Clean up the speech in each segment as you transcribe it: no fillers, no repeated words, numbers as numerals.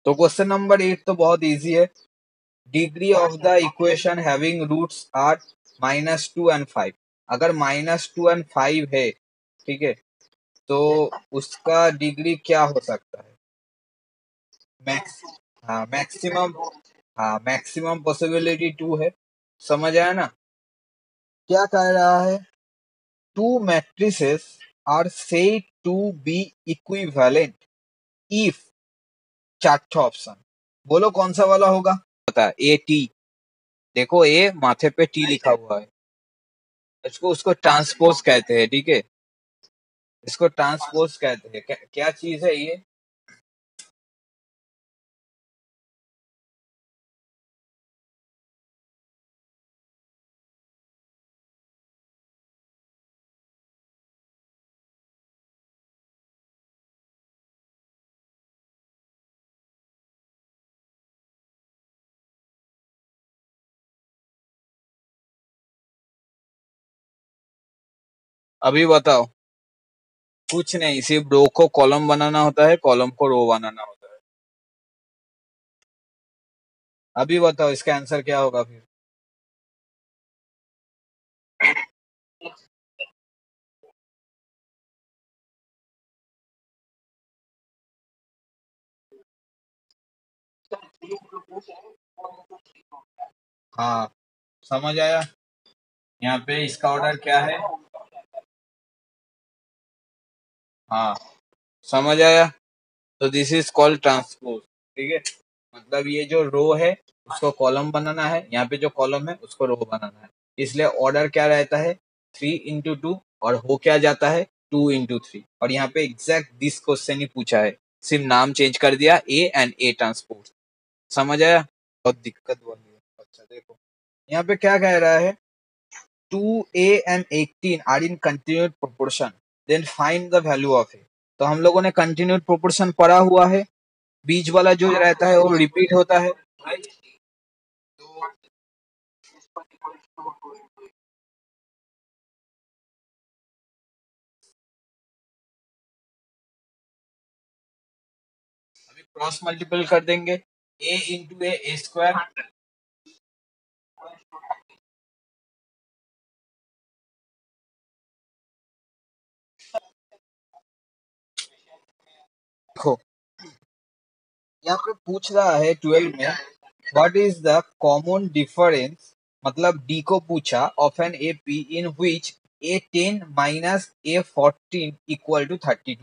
तो question number 8 तो बहुत इजी है। Degree of the equation having roots are -2 and 5। अगर -2 and 5 है, ठीक है, तो उसका डिग्री क्या हो सकता है? मैक्स हाँ मैक्सिमम, हाँ मैक्सिमम पॉसिबिलिटी 2 है। समझ आया ना? क्या कह रहा है? Two matrices are said to be equivalent if, chart option, बोलो कौन सा वाला होगा? पता है, ए टी। देखो ए माथे पे टी लिखा हुआ है, इसको उसको ट्रांसपोज कहते हैं, ठीक है, इसको ट्रांसपोज कहते हैं। क्या चीज है ये? अभी बताओ। कुछ नहीं, सिर्फ रो को कॉलम बनाना होता है, कॉलम को रो बनाना होता है। अभी बताओ इसका आंसर क्या होगा फिर? हाँ समझ आया। यहाँ पे इसका ऑर्डर क्या है? हाँ समझ आया। तो दिस इज कॉल्ड ट्रांसपोज, ठीक है। मतलब ये जो रो है उसको कॉलम बनाना है, यहाँ पे जो कॉलम है उसको रो बनाना है, इसलिए ऑर्डर क्या रहता है? 3 into 2, और हो क्या जाता है? 2 into 3। और यहाँ पे एग्जैक्ट दिस क्वेश्चन ही पूछा है, सिर्फ नाम चेंज कर दिया, ए एंड ए ट्रांसपोज। समझ आया? बहुत दिक्कत वाली है। अच्छा देखो, यहाँ पे क्या कह रहा है? 2a and 18 are in continued proportion, then find the value of a। तो हम लोगों ने कंटिन्यूड प्रोपोर्शन पढ़ा हुआ है, बीच वाला जो रहता है वो रिपीट होता है, right? तो अभी क्रॉस मल्टीपल कर देंगे, a into a square। देखो यहाँ पे पूछ रहा है 12 में, what is the common difference, मतलब डी को पूछा, of an A P in which a10 minus a14 equal to 32।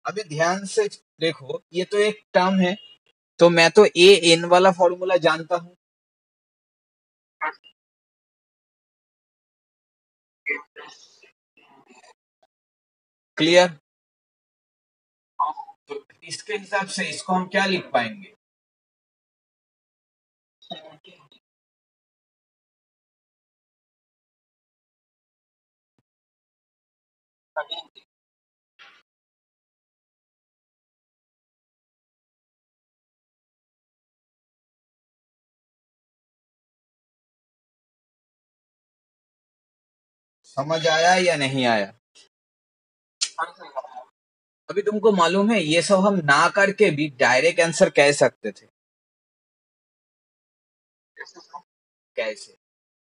अभी ध्यान से देखो, ये तो एक टर्म है, तो मैं तो ए एन वाला फॉर्मूला जानता हूँ। क्लियर? तो इसके हिसाब से इसको हम क्या लिख पाएंगे? समझ आया या नहीं आया? अभी तुमको मालूम है ये सब हम ना करके भी डायरेक्ट आंसर कह सकते थे। कैसे?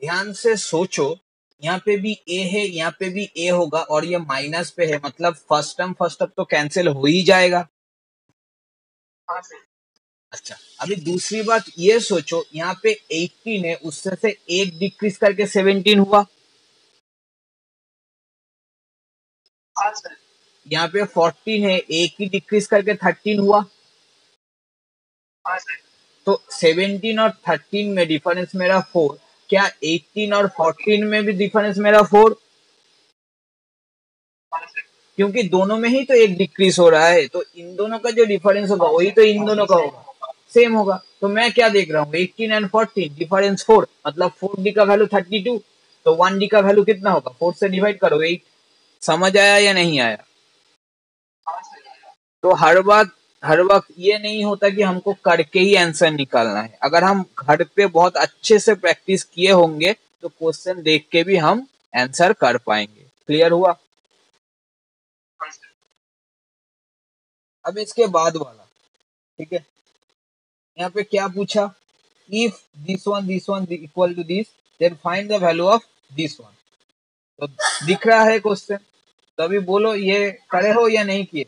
ध्यान से सोचो, यहाँ पे भी ए है, यहाँ पे भी ए होगा, और ये माइनस पे है, मतलब फर्स्ट टर्म तो कैंसिल हो ही जाएगा। अच्छा, अभी दूसरी बात ये सोचो, यहाँ पे 18 है, उससे से एक डिक्रीज करके 17 हुआ। यहाँ पे 14 है, एक ही डिक्रीज करके 13 हुआ। तो 17 और 13 में डिफरेंस मेरा 4। क्या 18 और 14 में भी डिफरेंस मेरा 4? क्योंकि दोनों में ही तो एक डिक्रीज हो रहा है, तो इन दोनों का जो डिफरेंस होगा वही तो इन दोनों का होगा, सेम होगा। तो मैं क्या देख रहा हूँ, 18 एंड 14 डिफरेंस 4, मतलब 4d का वैल्यू 32, तो 1d का वैल्यू कितना होगा? 4 से डिवाइड करो 8। समझ आया या नहीं आया? तो हर बात हर वक्त ये नहीं होता कि हमको करके ही आंसर निकालना है। अगर हम घर पे बहुत अच्छे से प्रैक्टिस किए होंगे तो क्वेश्चन देख के भी हम आंसर कर पाएंगे। क्लियर हुआ? अब इसके बाद वाला, ठीक है, यहाँ पे क्या पूछा, if this one equal to this then find the value of this one. तो दिख रहा है क्वेश्चन, तो अभी बोलो ये करे हो या नहीं किए?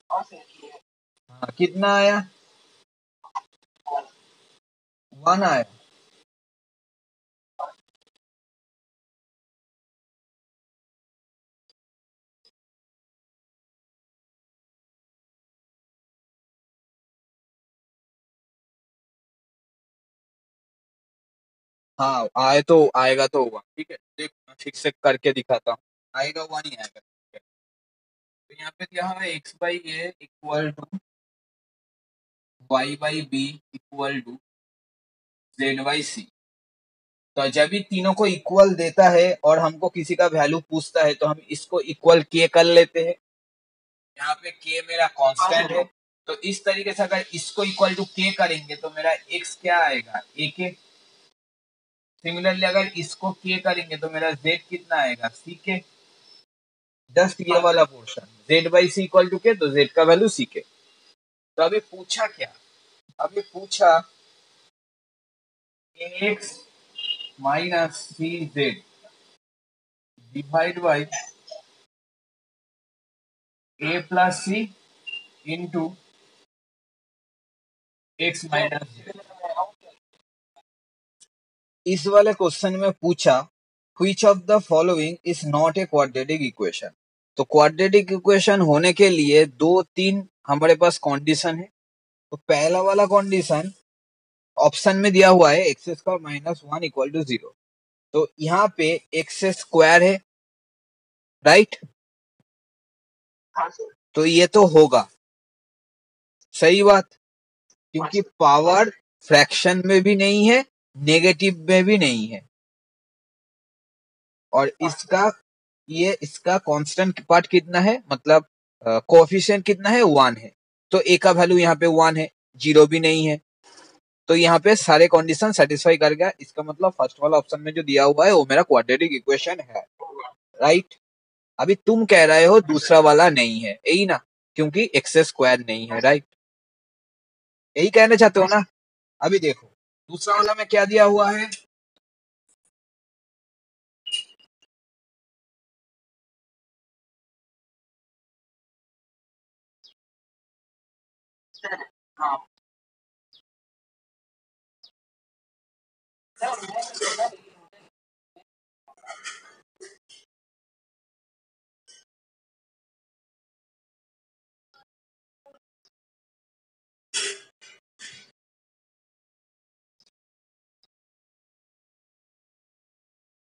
हाँ, कितना आया? 1 आया। हाँ आए तो आएगा तो हुआ, ठीक है, देख मैं ठीक से करके दिखाता हूँ। आएगा हुआ नहीं आएगा, ठीक है। तो यहाँ पे क्या है, x by a equal to y by b equal to z by c. तो जब भी तीनों को इक्वल देता है और हमको किसी का वैल्यू पूछता है तो हम इसको इक्वल के कर लेते हैं। यहाँ पे के मेरा कांस्टेंट है, तो इस तरीके से अगर इसको इक्वल टू के करेंगे तो मेरा एक्स क्या आएगा, ए के। सिमिलरली अगर इसको के करेंगे तो मेरा जेड कितना आएगा, सी के। जस्ट ये वाला portion Z by C equal to K, तो जेड का वैल्यू सी के। तो अभी पूछा क्या, अभी पूछा X minus C Z divide by A plus C into X minus Z. इस वाले क्वेश्चन में पूछा which of the following is not a quadratic equation. तो क्वाड्रेटिक इक्वेशन होने के लिए दो तीन हमारे पास कंडीशन है। तो पहला वाला कंडीशन ऑप्शन में दिया हुआ है X square minus 1 equal to 0। तो यहाँ पे एक्स स्क्वायर है, राइट? तो ये तो होगा, सही बात, क्योंकि पावर फ्रैक्शन में भी नहीं है, नेगेटिव में भी नहीं है, और इसका कांस्टेंट पार्ट कितना है, मतलब कोएफिशिएंट कितना है, 1 है। तो ए का वैल्यू यहाँ पे 1 है, 0 भी नहीं है। तो यहाँ पे सारे कंडीशन सेटिस्फाई कर गया। इसका मतलब फर्स्ट वाला ऑप्शन में जो दिया हुआ है वो मेरा क्वाड्रेटिक इक्वेशन है, राइट? अभी तुम कह रहे हो दूसरा वाला नहीं है, यही ना, क्योंकि एक्स स्क्वायर नहीं है, राइट? यही कहना चाहते हो ना? अभी देखो दूसरा वाला में क्या दिया हुआ है,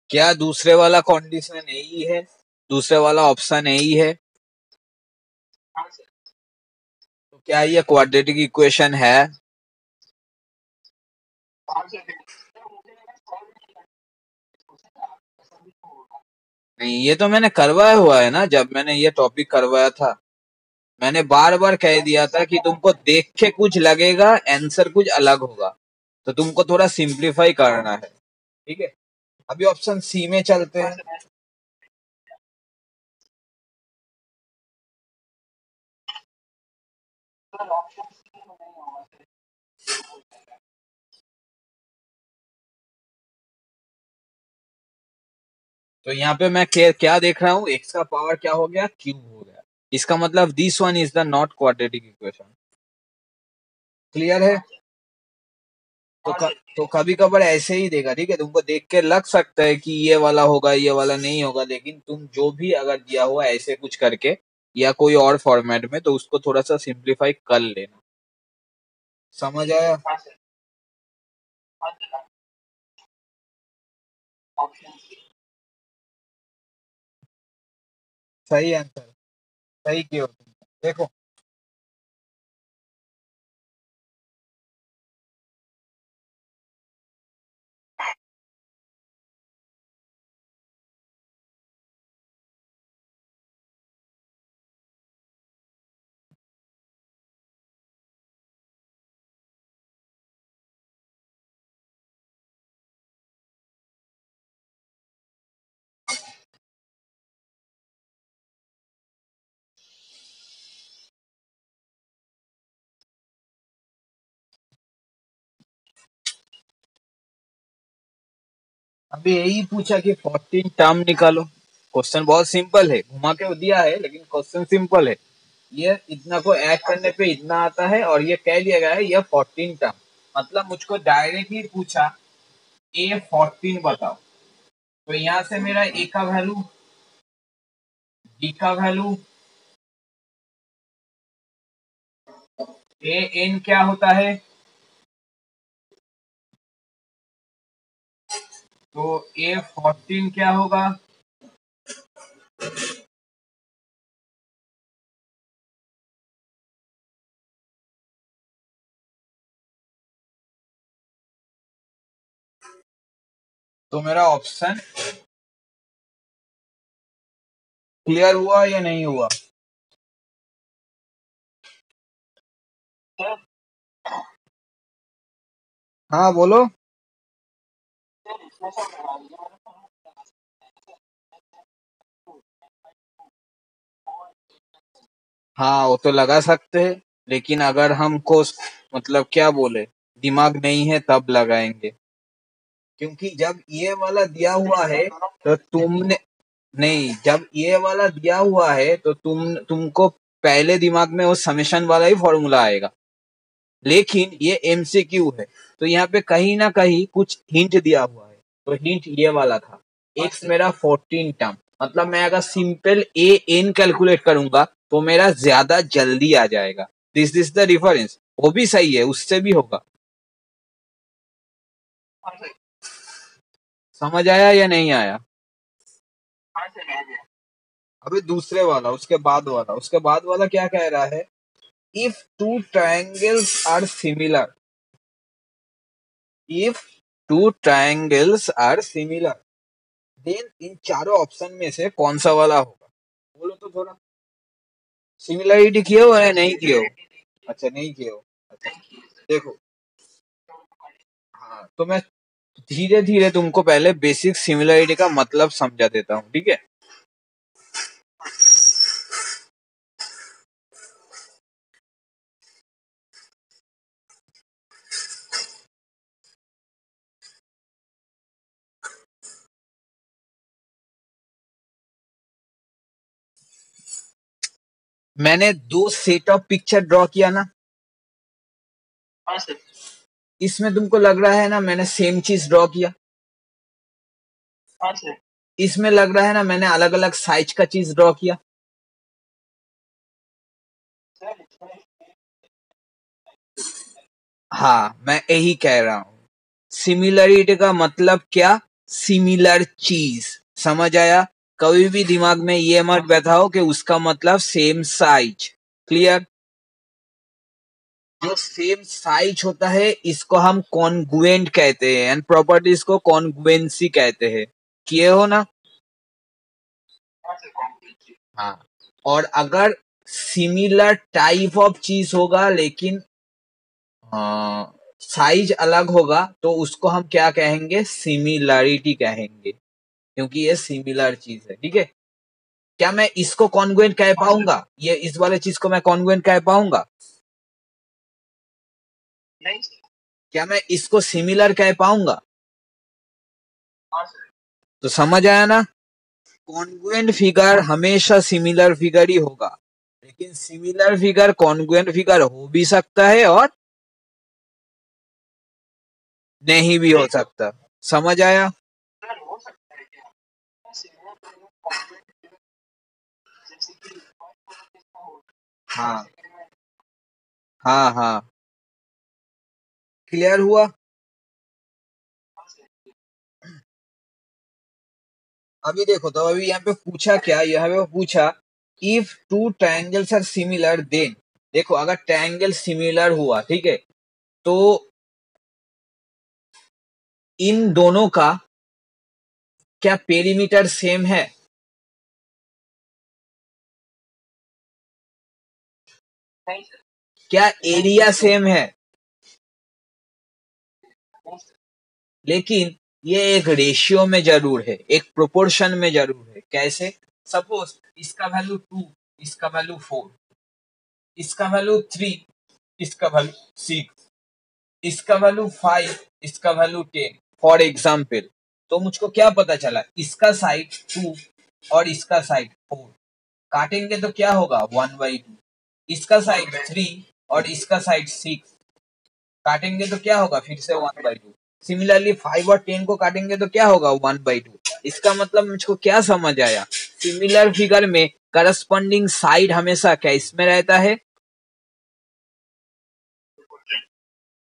क्या दूसरे वाला कंडीशन यही है, दूसरे वाला ऑप्शन यही है? तो क्या ये क्वाड्रेटिक इक्वेशन है? नहीं, ये तो मैंने करवाया हुआ है ना, जब मैंने ये टॉपिक करवाया था मैंने बार बार कह दिया था कि तुमको देख के कुछ लगेगा, आंसर कुछ अलग होगा, तो तुमको थोड़ा सिंप्लीफाई करना है, ठीक है। अभी ऑप्शन सी में चलते हैं। तो यहाँ पे मैं क्या देख रहा हूँ, एक्स का पावर क्या हो गया, क्यूब हो गया। इसका मतलब this one is the not quadratic equation. Clear है? तो कभी कभार ऐसे ही देगा, ठीक है, तुमको देख के लग सकता है कि ये वाला होगा, ये वाला नहीं होगा, लेकिन तुम जो भी अगर दिया हुआ ऐसे कुछ करके या कोई और फॉर्मेट में, तो उसको थोड़ा सा सिंप्लीफाई कर लेना। समझ आया? सही आंसर, सही किया तुम। देखो अभी यही पूछा कि 14 टर्म निकालो। क्वेश्चन बहुत सिंपल है, घुमा के दिया है लेकिन क्वेश्चन सिंपल है। ये इतना को ऐड करने पे इतना आता है और ये कह दिया गया है ये 14 टर्म। मतलब मुझको डायरेक्टली पूछा ए 14 बताओ, तो यहाँ से मेरा ए का वैल्यू, डी का वैल्यू, ए एन क्या होता है, तो ए 14 क्या होगा, तो मेरा ऑप्शन क्लियर हुआ या नहीं हुआ? हाँ बोलो। हाँ वो तो लगा सकते हैं, लेकिन अगर हमको मतलब क्या बोले, दिमाग नहीं है तब लगाएंगे। क्योंकि जब ये वाला दिया हुआ है तो तुमने, नहीं जब ये वाला दिया हुआ है तो तुमको पहले दिमाग में वो समेशन वाला ही फॉर्मूला आएगा। लेकिन ये एमसीक्यू है, तो यहाँ पे कहीं ना कहीं कुछ हिंट दिया हुआ है, तो हिंट ये वाला था। एक्स मेरा 14 टर्म, मतलब मैं अगर सिंपल ए एन कैलकुलेट करूंगा तो मेरा ज्यादा जल्दी आ जाएगा। This is the difference. वो भी सही है, उससे भी होगा। समझ आया या नहीं आया? अभी दूसरे वाला, उसके बाद वाला क्या कह रहा है, if two triangles are similar, if two triangles are similar then इन चारों ऑप्शन में से कौन सा वाला होगा? बोलो तो थोड़ा। सिमिलरिटी किए हो या नहीं किए हो? अच्छा नहीं किए हो। अच्छा देखो, हाँ तो मैं धीरे धीरे तुमको पहले बेसिक सिमिलरिटी का मतलब समझा देता हूँ, ठीक है। मैंने दो सेट ऑफ पिक्चर ड्रॉ किया ना, इसमें तुमको लग रहा है ना मैंने सेम चीज ड्रॉ किया, इसमें लग रहा है ना मैंने अलग अलग साइज का चीज ड्रॉ किया। हाँ मैं यही कह रहा हूँ, सिमिलरिटी का मतलब क्या, सिमिलर चीज। समझ आया? कभी भी दिमाग में ये मत बैठाओ कि उसका मतलब सेम साइज। क्लियर? जो सेम साइज होता है इसको हम कॉन्ग्रुएंट कहते हैं एंड प्रॉपर्टीज को कॉन्ग्रुएंसी कहते हैं। किए हो ना? हाँ। और अगर सिमिलर टाइप ऑफ चीज होगा लेकिन साइज अलग होगा तो उसको हम क्या कहेंगे, सिमिलरिटी कहेंगे, क्योंकि ये सिमिलर चीज है। ठीक है? क्या मैं इसको कॉन्ग्रुएंट कह पाऊंगा, ये इस वाले चीज को मैं कॉन्ग्रुएंट कह पाऊंगा? क्या मैं इसको सिमिलर कह पाऊंगा? तो समझ आया ना, कॉन्ग्रुएंट फिगर हमेशा सिमिलर फिगर ही होगा, लेकिन सिमिलर फिगर कॉन्ग्रुएंट फिगर हो भी सकता है और नहीं भी हो सकता। समझ आया? हाँ हाँ हाँ। क्लियर हुआ? अभी देखो, तो अभी यहाँ पे पूछा क्या, यहाँ पे पूछा if two triangles are similar then, देखो अगर ट्रायंगल सिमिलर हुआ, ठीक है, तो इन दोनों का क्या पेरीमीटर सेम है? क्या एरिया सेम है? लेकिन ये एक रेशियो में जरूर है, एक प्रोपोर्शन में जरूर है। कैसे? सपोज इसका वैल्यू 2, इसका वैल्यू 4, इसका वैल्यू 3, इसका वैल्यू 6, इसका वैल्यू 5, इसका वैल्यू 10, फॉर एग्जाम्पल। तो मुझको क्या पता चला, इसका साइड 2 और इसका साइड 4, काटेंगे तो क्या होगा 1/2, इसका साइड 3 और इसका साइड 6, काटेंगे तो क्या होगा फिर से 1/2। सिमिलरली 5 और 10 को काटेंगे तो क्या होगा 1/2। इसका मतलब मुझको क्या समझ आया, सिमिलर फिगर में करस्पॉन्डिंग साइड हमेशा क्या इसमें रहता है,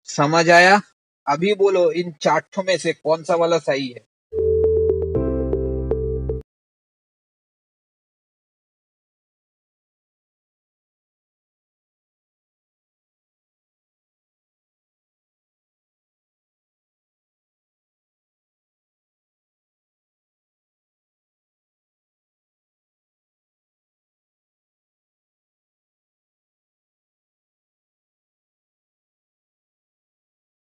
समझ आया। अभी बोलो इन चार्टों में से कौन सा वाला सही है।